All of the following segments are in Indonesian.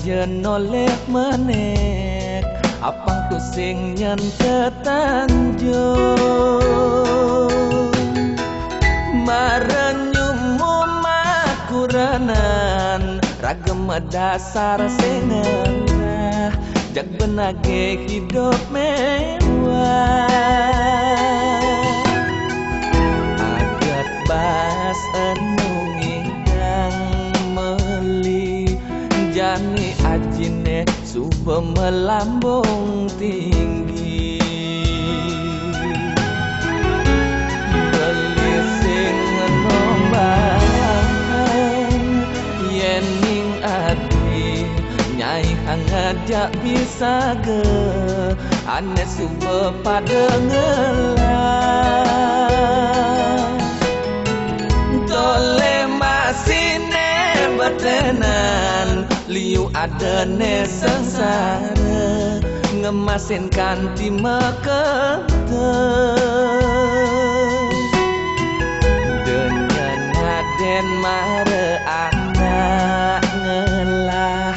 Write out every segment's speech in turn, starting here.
jen noleh menek apang tu sing nyen ketanjung marenyumu makuranan ragam dasar sengenah jak benage hidup mewah agat bas enung ingkang meli jani ajine suba melambung tinggi beli sing nombang yen ning ati nyai ngajak bisa ge ane suba padengelah tole masine betenan liu adane sengsara ngemasin kanti mekete dengan aden mare anak ngelah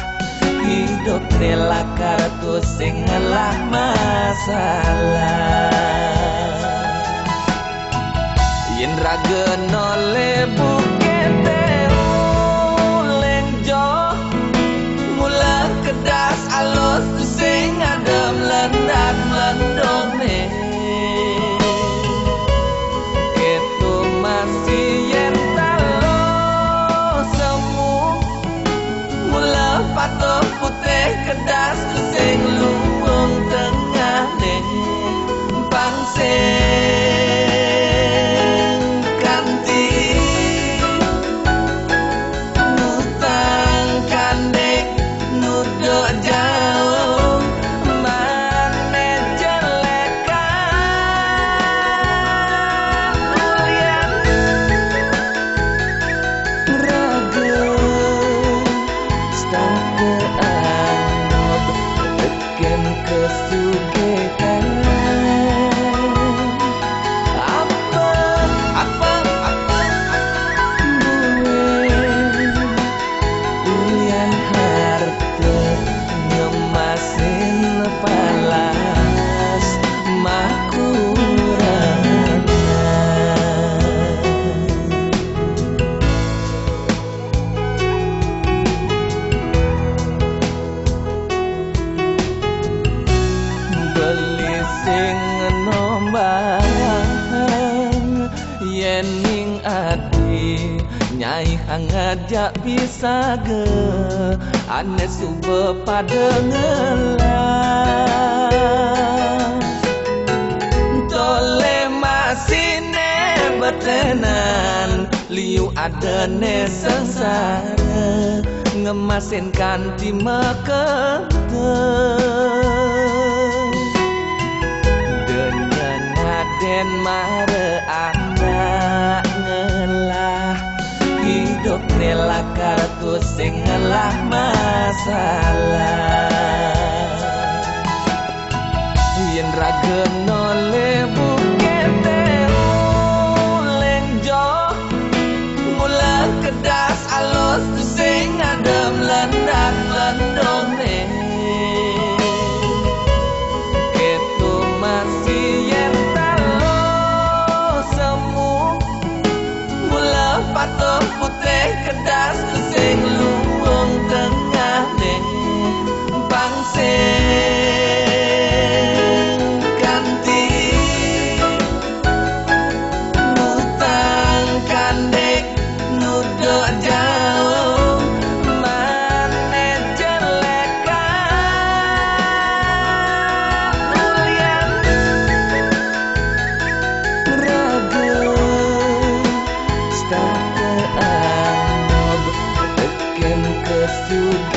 hidup rela kartu sing ngelah masalah yen raga nole bukete uleng jo mula kedas alus tu sing adem lendak mendong ne itu masih yen talo semu mula patuh putih kedas tu sing luwung tengah ne pangsing kanti nutang kandek nuduk jauh mane jelekan ulian raga stake anob teken kesugetan beli sing nombang yen ning ati nyai ngajak bisa ge ane suba padengelah tole masine betenan liu adane sengsara ngemasin kanti mekete den mare anak ngelah hidup rela kartu sing ngelah masalah yen raga nole bukete uleng jo mula kedas alus tu sing adem lendak lendong ne itu masih yen patuh putih kedas sing luwung tengah ning pangsing kanti nutang kandek nuduk jauh mane jelekan ulian raga stake anob teken kesugetan